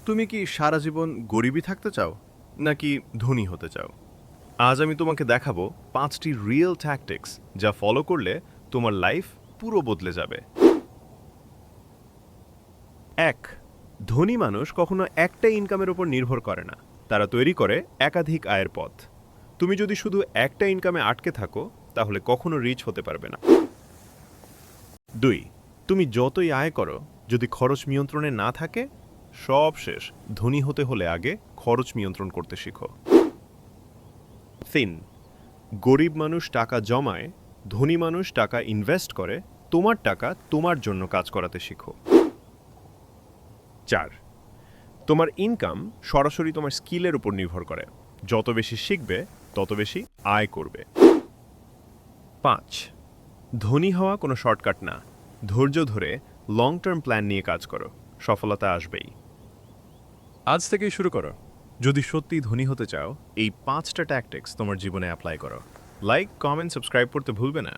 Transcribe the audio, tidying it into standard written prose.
তুমি কি সারা জীবন গরিবই থাকতে চাও নাকি ধনী হতে চাও? আজ আমি তোমাকে দেখাবো 5টি রিয়েল ট্যাকটিক্স যা ফলো করলে তোমার লাইফ পুরো বদলে যাবে। 1. ধনী মানুষ কখনো একটা ইনকামের উপর নির্ভর করে না, তারা তৈরি করে একাধিক আয়ের পথ। তুমি যদি শুধু একটা ইনকামে আটকে থাকো তাহলে কখনো রিচ হতে পারবে না। 2. তুমি যতই আয় করো, যদি খরচ নিয়ন্ত্রণে না থাকে, সব শেষ। ধনী হতে হলে আগে খরচ নিয়ন্ত্রণ করতে শিখো। 3. গরিব মানুষ টাকা জমায়, ধনী মানুষ টাকা ইনভেস্ট করে। তোমার টাকা তোমার জন্য কাজ করাতে শিখো। 4. তোমার ইনকাম সরাসরি তোমার স্কিলের উপর নির্ভর করে। যত বেশি শিখবে তত বেশি আয় করবে। 5. ধনী হওয়া কোনো শর্টকাট না। ধৈর্য ধরে লং টার্ম প্ল্যান নিয়ে কাজ করো, সফলতা আসবেই। আজ থেকেই শুরু করো। যদি সত্যিই ধনী হতে চাও, এই 5টা ট্যাকটিক্স তোমার জীবনে অ্যাপ্লাই করো। লাইক, কমেন্ট, সাবস্ক্রাইব করতে ভুলবে না।